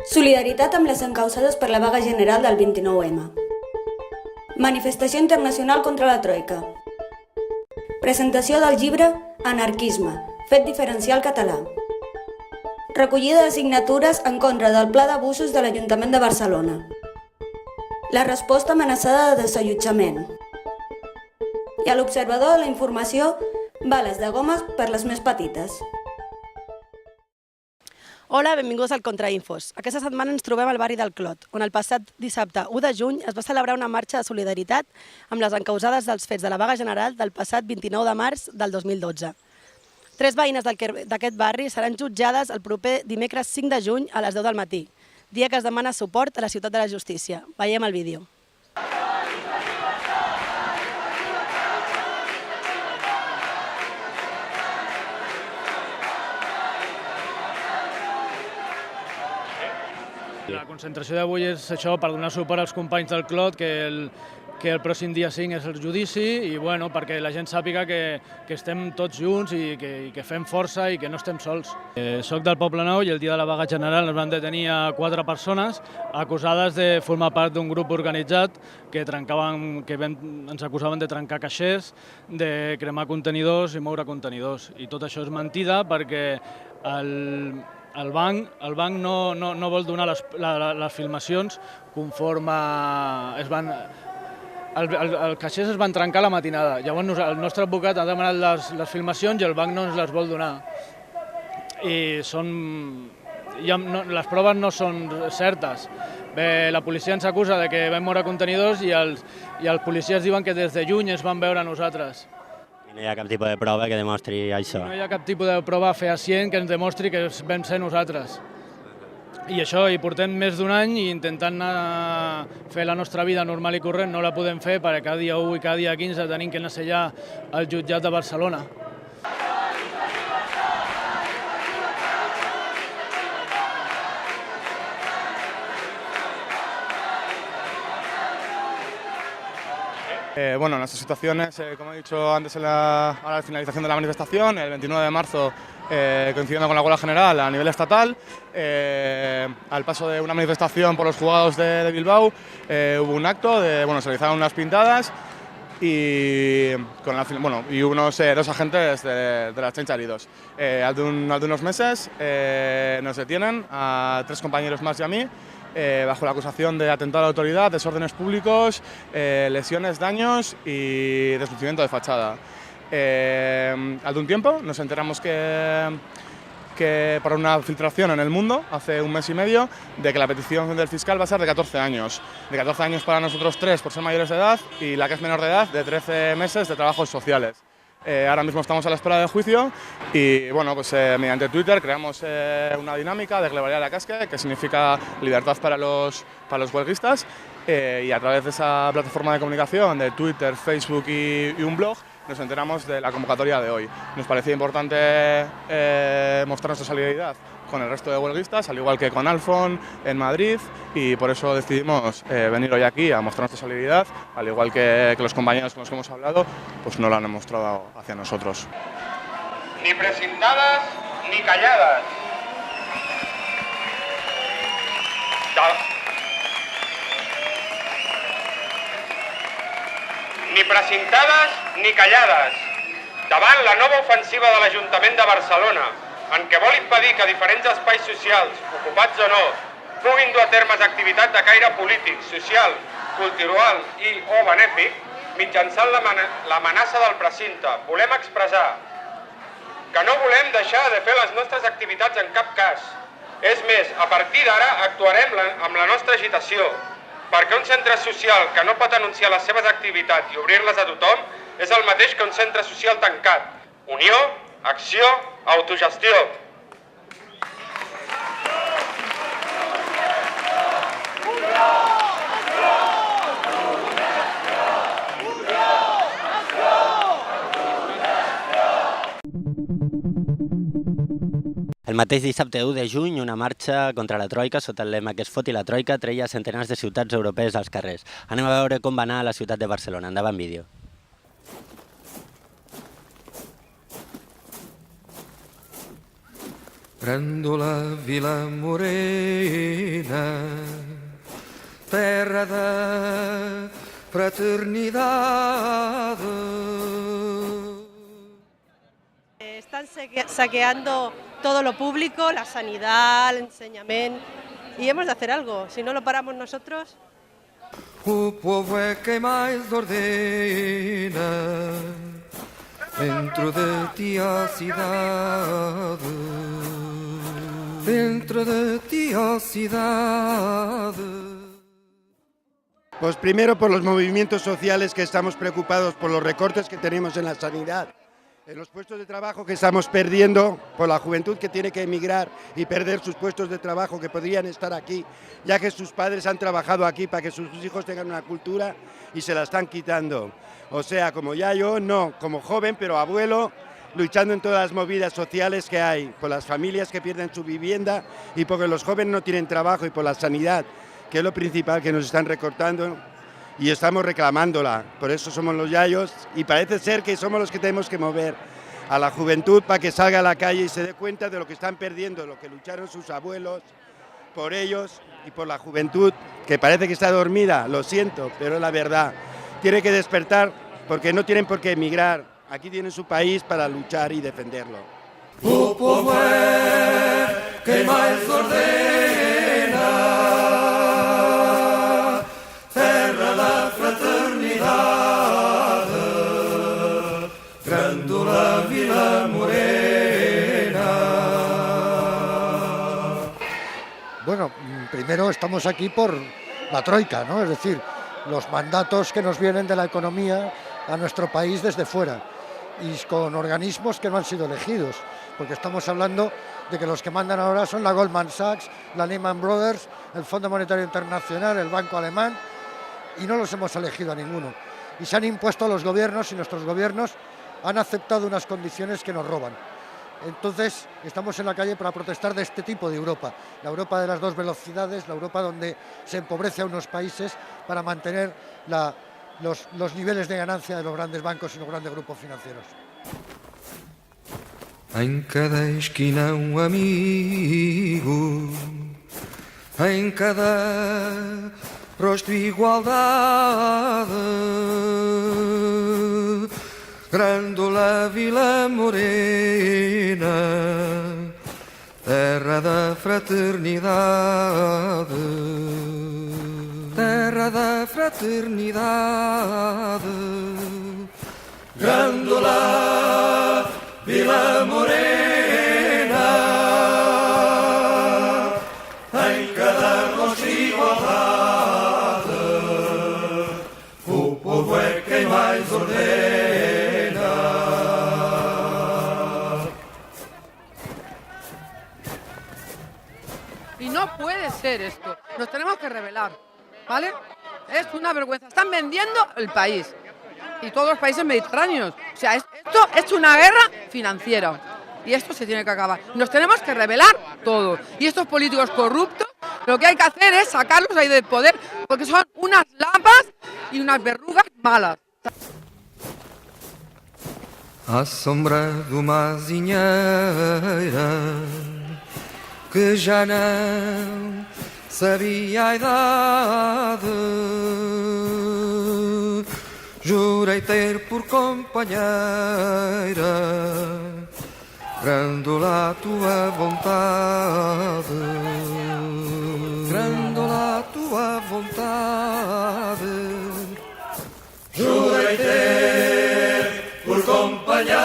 Solidaritat amb les encausades per la vaga general del 29M. Manifestació internacional contra la Troika. Presentació del llibre Anarquisme, fet diferencial català. Recollida de signatures en contra del pla d'abusos de l'Ajuntament de Barcelona. La resposta amenaçada de desallotjament. I a l'observador de la informació, bales de gomes per les més petites. Hola, benvinguts al Contrainfos. Aquesta setmana ens trobem al barri del Clot, on el passat dissabte 1 de juny es va celebrar una marxa de solidaritat amb les encausades dels fets de la vaga general del passat 29 de març del 2012. 3 veïnes d'aquest barri seran jutjades el proper dimecres 5 de juny a les 10 del matí, dia que es demana suport a la Ciutat de la Justícia. Veiem el vídeo. La concentració d'avui és això, per donar suport als companys del Clot, que el pròxim dia 5 és el judici i bueno, perquè la gent sàpiga que estem tots junts i que fem força i que no estem sols. Soc del Poblenou i el dia de la vaga general ens van detenir a 4 persones acusades de formar part d'un grup organitzat que ens acusaven de trencar caixers, de cremar contenidors i moure contenidors. I tot això és mentida perquè el banc no vol donar les filmacions conforme es van... Els caixers es van trencar a la matinada. Llavors el nostre advocat ha demanat les filmacions i el banc no ens les vol donar. I les proves no són certes. La policia ens acusa de que vam moure contenidors i els policies diuen que des de juny es van veure a nosaltres. No hi ha cap tipus de prova que demostri això. No hi ha cap tipus de prova fehacient que ens demostri que vam ser nosaltres. I això, hi portem més d'un any i intentant fer la nostra vida normal i corrent no la podem fer perquè cada dia 1 i cada dia 15 tenim que anar a sellar al jutjat de Barcelona. Bueno, nuestra situación es, como he dicho antes, a la finalización de la manifestación, el 29 de marzo, coincidiendo con la huelga general a nivel estatal, al paso de una manifestación por los juzgados de Bilbao, hubo un acto, se realizaron unas pintadas y hubo unos 2 agentes de la Ertzaintza heridos. Al de unos meses nos detienen a 3 compañeros más y a mí, bajo la acusación de atentado a la autoridad, desórdenes públicos, lesiones, daños y deslucimiento de fachada. Al de un tiempo nos enteramos que por una filtración en El Mundo, hace un mes y medio, de que la petición del fiscal va a ser de 14 años. De 14 años para nosotros 3 por ser mayores de edad y la que es menor de edad de 13 meses de trabajos sociales. Ahora mismo estamos a la espera del juicio y mediante Twitter creamos una dinámica de Glebaliar a Casque, que significa libertad para los huelguistas, y a través de esa plataforma de comunicación de Twitter, Facebook y un blog nos enteramos de la convocatoria de hoy. Nos parecía importante mostrar nuestra solidaridad con el resto de huelguistas, al igual que con Alfon en Madrid, y por eso decidimos venir hoy aquí a mostrar nuestra solidaridad, al igual que los compañeros con los que hemos hablado, pues no lo han mostrado hacia nosotros. Ni presentadas ni calladas. Ni presentades ni callades. Davant la nova ofensiva de l'Ajuntament de Barcelona, en què vol impedir que diferents espais socials, ocupats o no, puguin dur a termes activitats de caire polític, social, cultural i o benèfic, mitjançant l'amenaça del precinte, volem expressar que no volem deixar de fer les nostres activitats en cap cas. És més, a partir d'ara actuarem amb la nostra agitació, perquè un centre social que no pot anunciar les seves activitats i obrir-les a tothom és el mateix que un centre social tancat. Unió, acció, autogestió. El mateix dissabte 1 de juny, una marxa contra la Troika sota el lema que es foti la Troika treia centenars de ciutats europees als carrers. Anem a veure com va anar a la ciutat de Barcelona. Endavant vídeo. Grândola Vila Morena, terra de fraternidad. Están saqueando todo lo público, la sanidad, el enseñamiento, y hemos de hacer algo. Si no lo paramos nosotros... O povo é quem mais ordena dentro de ti a cidade, dentro de ti a cidade. Pues primero por los movimientos sociales, que estamos preocupados por los recortes que tenemos en la sanidad, en los puestos de trabajo que estamos perdiendo, por la juventud que tiene que emigrar y perder sus puestos de trabajo que podrían estar aquí, ya que sus padres han trabajado aquí para que sus hijos tengan una cultura y se la están quitando. O sea, como ya yo, no, como joven, pero abuelo, luchando en todas las movidas sociales que hay, por las familias que pierden su vivienda y porque los jóvenes no tienen trabajo, y por la sanidad, que es lo principal que nos están recortando. Y estamos reclamándola, por eso somos los yayos, y parece ser que somos los que tenemos que mover a la juventud para que salga a la calle y se dé cuenta de lo que están perdiendo, lo que lucharon sus abuelos por ellos y por la juventud, que parece que está dormida, lo siento, pero es la verdad. Tiene que despertar porque no tienen por qué emigrar, aquí tienen su país para luchar y defenderlo. O povo é quem mais ordena, terra da fraternidade, Grândola Vila Morena. Bueno, primero estamos aquí por la Troika, ¿no? Es decir, los mandatos que nos vienen de la economía a nuestro país desde fuera y con organismos que no han sido elegidos, porque estamos hablando de que los que mandan ahora son la Goldman Sachs, la Lehman Brothers, el Fondo Monetario Internacional, el Banco Alemán, y no los hemos elegido a ninguno. Y se han impuesto a los gobiernos y nuestros gobiernos han aceptado unas condiciones que nos roban. Entonces estamos en la calle para protestar de este tipo de Europa, la Europa de las dos velocidades, la Europa donde se empobrece a unos países para mantener los niveles de ganancia de los grandes bancos y los grandes grupos financieros. Em cada esquina amigo, em cada rosto igualdade, Grândola Vila Morena, terra da fraternidade, terra da fraternidade, Grândola Vila Morena, em cada rosto igualdade, o povo é quem mais ordena. Y no puede ser esto. Nos tenemos que rebelar, ¿vale? Es una vergüenza. Están vendiendo el país y todos los países mediterráneos. O sea, esto es una guerra financiera y esto se tiene que acabar. Nos tenemos que rebelar todos. Y estos políticos corruptos, lo que hay que hacer es sacarlos ahí del poder, porque son unas lapas y unas verrugas malas. À sombra de uma azinheira que já não sabia a idade, jurei ter por companheira Grândola a tua vontade, Grândola a tua vontade, jurei ter por companheira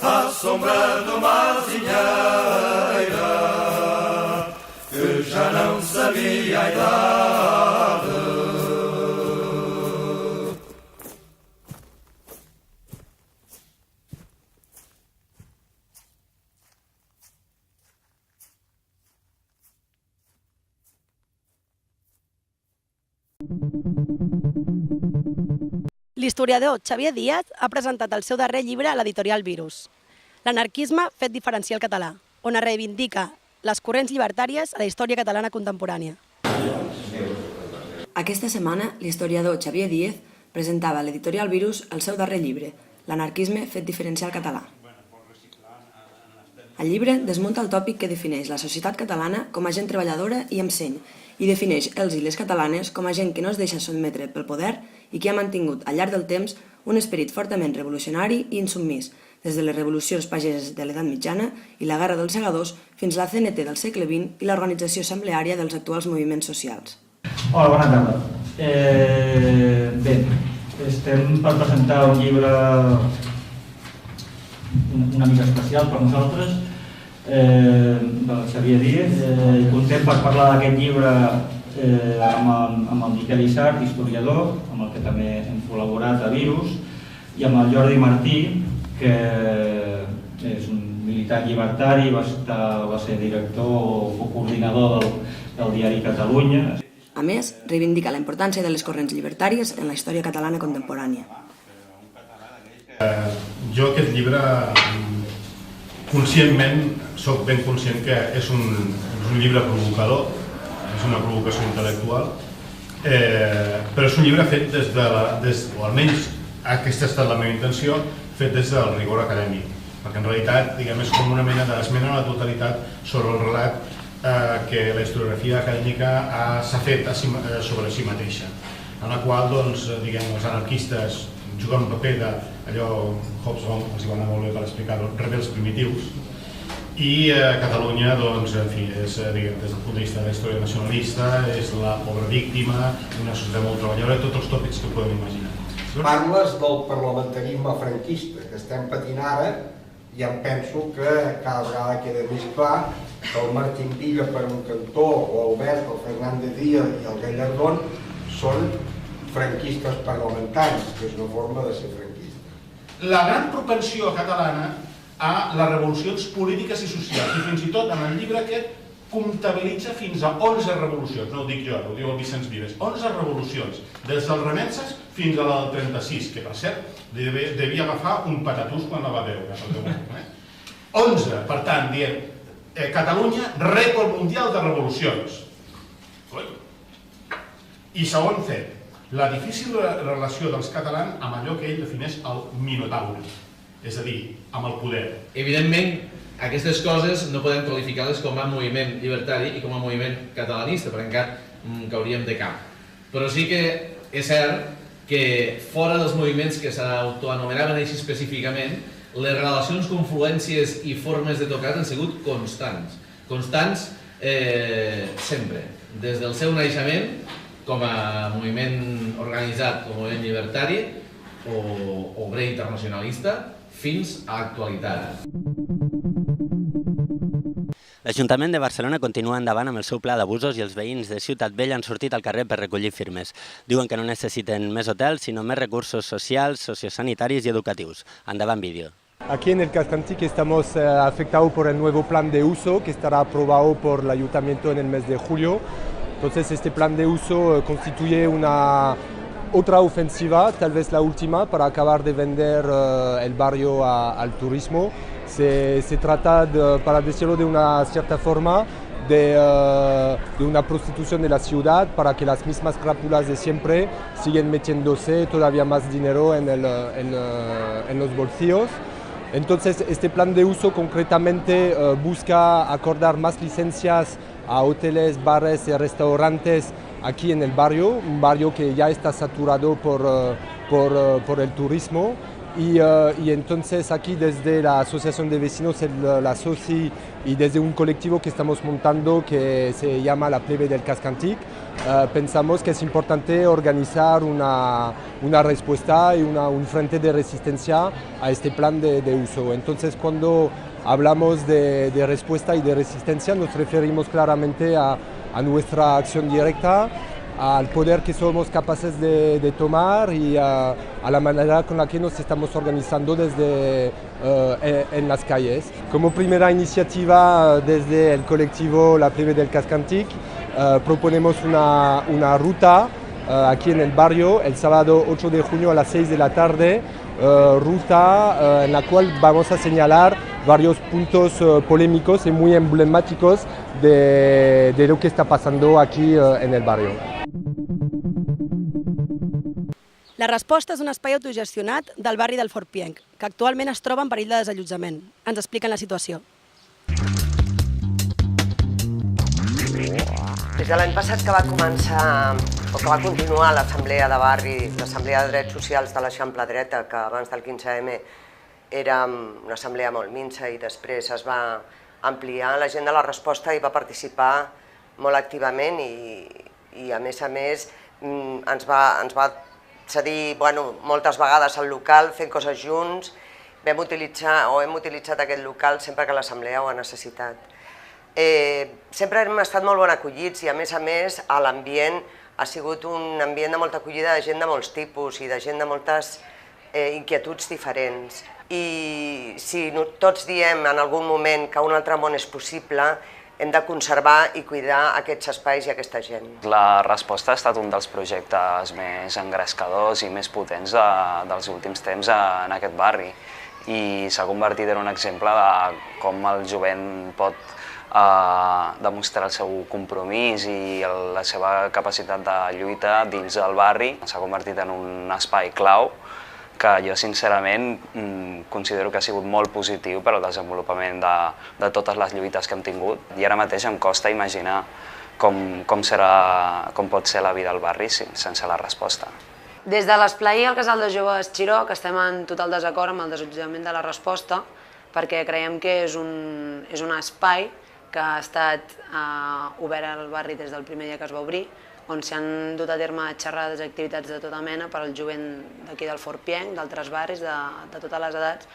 à sombra de uma azinheira que já não sabia a idade. L'historiador Xavier Díaz ha presentat el seu darrer llibre a l'editorial Virus, L'anarquisme fet diferencial català, on es reivindica les corrents llibertàries a la història catalana contemporània. Aquesta setmana, l'historiador Xavier Díaz presentava a l'editorial Virus el seu darrer llibre, L'anarquisme fet diferencial català. El llibre desmunta el tòpic que defineix la societat catalana com a gent treballadora i amb seny, i defineix els i les catalanes com a gent que no es deixa sotmetre pel poder i que ha mantingut al llarg del temps un esperit fortament revolucionari i insubmís, des de les revolucions pageses de l'edat mitjana i la Guerra dels Segadors fins a la CNT del segle XX i l'organització assembleària dels actuals moviments socials. Hola, bona tarda. Bé, estem per presentar un llibre una mica especial per nosaltres, del Xavier Díaz. Contem per parlar d'aquest llibre amb el Miquel Isart, historiador, amb el que també hem col·laborat a Virus, i amb el Jordi Martí, que és un militant llibertari, va ser director o coordinador del diari Catalunya. A més, reivindica la importància de les corrents llibertàries en la història catalana contemporània. Jo aquest llibre, conscientment, soc ben conscient que és un llibre provocador, és una provocació intel·lectual, però és un llibre fet o almenys aquesta ha estat la meva intenció, fet des del rigor acadèmic, perquè en realitat és com una mena d'esmena a la totalitat sobre el relat que la historiografia acadèmica s'ha fet sobre si mateixa, en la qual els anarquistes juguen un paper d'allò, Hobbes els hi va anar molt bé per explicar-ho, rebels primitius, i Catalunya, en fi, des del punt de vista de la història nacionalista, és la pobra víctima, una societat molt treballadora, tots els tòpics que podem imaginar. Parles del parlamentarisme franquista que estem patint ara i em penso que cada vegada queda més clar que el Martín Villa per un cantó o Albert, el Fernández Díaz i el Gallardón són franquistes parlamentaris, que és una forma de ser franquista. La gran propensió catalana a les revolucions polítiques i socials, i fins i tot en el llibre aquest comptabilitza fins a 11 revolucions, no ho dic jo, ho diu el Vicenç Vives, 11 revolucions, des dels remenses fins a la del 36, que per cert devia agafar un patatús quan la va veure. 11, per tant, dient, Catalunya rècord mundial de revolucions. I segon fet, la difícil relació dels catalans amb allò que ell defineix el minotaure, és a dir, amb el poder. Evidentment, aquestes coses no podem qualificar-les com a moviment llibertari i com a moviment catalanista, perquè encara cauríem de cap. Però sí que és cert que fora dels moviments que s'autoanomenaven així específicament, les relacions, confluències i formes de tocar han sigut constants. Constants sempre, des del seu naixement com a moviment organitzat, com a moviment llibertari o obrer internacionalista, fins a l'actualitat. L'Ajuntament de Barcelona continua endavant amb el seu pla d'abusos i els veïns de Ciutat Vella han sortit al carrer per recollir firmes. Diuen que no necessiten més hotels, sinó més recursos socials, sociosanitaris y educativos. Endavant vídeo. Aquí en el Cascantic estamos afectados por el nuevo plan de uso que estará aprobado por el Ayuntamiento en el mes de julio. Entonces este plan de uso constituye otra ofensiva, tal vez la última, para acabar de vender el barrio al turismo. Se trata, para decirlo de una cierta forma, de una prostitución de la ciudad para que las mismas crápulas de siempre siguen metiéndose todavía más dinero en los bolsillos. Entonces este plan de uso concretamente busca acordar más licencias a hoteles, bares y restaurantes aquí en el barrio, un barrio que ya está saturado por el turismo. Y entonces aquí desde la Asociación de Vecinos, la SOCI, y desde un colectivo que estamos montando que se llama La Plebe del Cascantic, pensamos que es importante organizar una respuesta y un frente de resistencia a este plan de uso. Entonces cuando hablamos de respuesta y de resistencia nos referimos claramente a nuestra acción directa, al poder que somos capaces de tomar y a la manera con la que nos estamos organizando desde en las calles. Como primera iniciativa desde el colectivo La Plebe del Cascantic proponemos una ruta aquí en el barrio el sábado 8 de junio a las 6 de la tarde, ruta en la cual vamos a señalar varios puntos polémicos y muy emblemáticos de lo que está pasando aquí en el barrio. La Resposta és un espai autogestionat del barri del Forpienc, que actualment es troba en perill de desallotjament. Ens expliquen la situació. Des de l'any passat que va començar, o que va continuar l'assemblea de barri, l'assemblea de drets socials de l'Eixample Dreta, que abans del 15M era una assemblea molt minsa i després es va ampliar, la gent de la Resposta hi va participar molt activament i a més ens va cedir moltes vegades el local fent coses junts. Hem utilitzat aquest local sempre que l'assemblea ho ha necessitat. Sempre hem estat molt ben acollits i a més l'ambient ha sigut un ambient de molta acollida de gent de molts tipus i de gent de moltes inquietuds diferents. I si tots diem en algun moment que un altre món és possible, hem de conservar i cuidar aquests espais i aquesta gent. La Resposta ha estat un dels projectes més engrescadors i més potents dels últims temps en aquest barri i s'ha convertit en un exemple de com el jovent pot demostrar el seu compromís i la seva capacitat de lluita dins del barri. S'ha convertit en un espai clau que jo sincerament considero que ha sigut molt positiu per al desenvolupament de totes les lluites que hem tingut i ara mateix em costa imaginar com pot ser la vida al barri sense la Resposta. Des de l'esplai al Casal de Joves Xiró, que estem en total desacord amb el desallotjament de la Resposta, perquè creiem que és un espai que ha estat obert al barri des del primer dia que es va obrir, on s'han dut a terme xerrades i activitats de tota mena per al jovent d'aquí del Forpienc, d'altres barris, de totes les edats,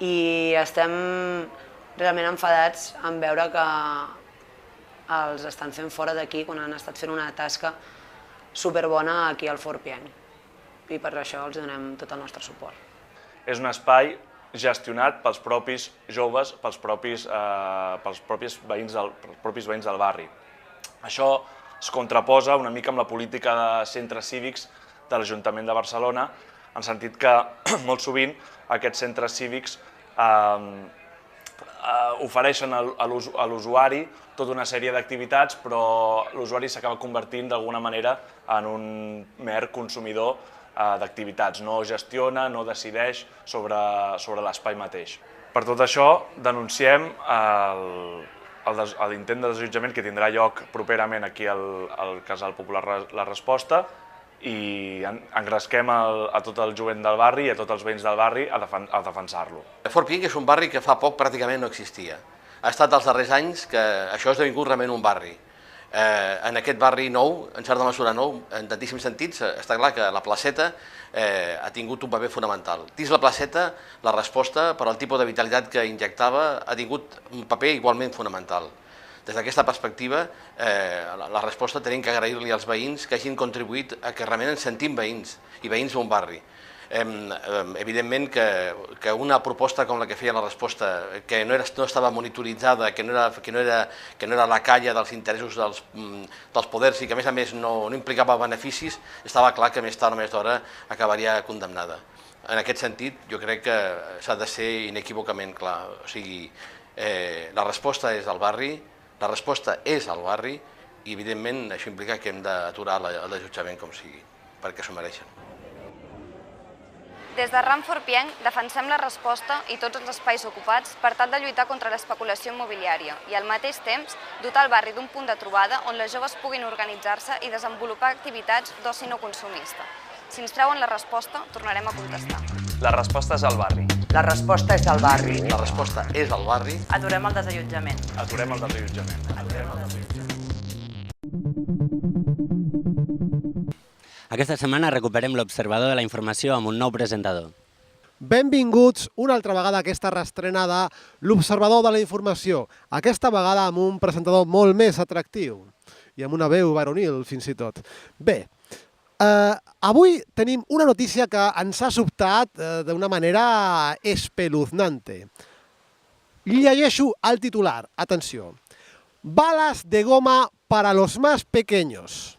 i estem realment enfadats en veure que els estan fent fora d'aquí quan han estat fent una tasca superbona aquí al Forpienc. I per això els donem tot el nostre suport. És un espai gestionat pels propis joves, pels propis veïns del barri. Això es contraposa una mica amb la política de centres cívics de l'Ajuntament de Barcelona, en el sentit que molt sovint aquests centres cívics ofereixen a l'usuari tota una sèrie d'activitats, però l'usuari s'acaba convertint d'alguna manera en un mer consumidor d'activitats, no gestiona, no decideix sobre l'espai mateix. Per tot això denunciem l'intent de desallotjament que tindrà lloc properament aquí al Casal Popular La Resposta i engresquem a tot el jovent del barri i a tots els veïns del barri a defensar-lo. Forpienc és un barri que fa poc pràcticament no existia. Ha estat els darrers anys que això ha esdevingut realment un barri. En aquest barri nou, en certa mesura nou, en tantíssims sentits, està clar que la placeta ha tingut un paper fonamental. Dins la placeta, la Resposta, per al tipus de vitalitat que injectava, ha tingut un paper igualment fonamental. Des d'aquesta perspectiva, la Resposta tenim que agrair-li als veïns que hagin contribuït a que realment ens sentim veïns i veïns d'un barri. Evidentment que una proposta com la que feia la Resposta, que no estava monitoritzada, que no era la calla dels interessos dels poders i que a més no implicava beneficis, estava clar que més tard o més d'hora acabaria condemnada. En aquest sentit, jo crec que s'ha de ser inequívocament clar. O sigui, la Resposta és al barri, la Resposta és al barri i evidentment això implica que hem d'aturar el desallotjament com sigui, perquè s'ho mereixen. Des de RAM Forpienc defensem la Resposta i tots els espais ocupats per tal de lluitar contra l'especulació immobiliària i al mateix temps dotar el barri d'un punt de trobada on les joves puguin organitzar-se i desenvolupar activitats d'oci no consumista. Si ens treuen la Resposta, tornarem a contestar. La Resposta és al barri. La Resposta és al barri. La Resposta és al barri. Aturem el desallotjament. Aturem el desallotjament. Aquesta setmana recuperem l'Observador de la Informació amb un nou presentador. Benvinguts una altra vegada a aquesta reestrena de l'Observador de la Informació. Aquesta vegada amb un presentador molt més atractiu i amb una veu varonil fins i tot. Bé, avui tenim una notícia que ens ha sobtat d'una manera espeluznante. Llegeixo el titular, atenció. Balas de goma para los más pequeños.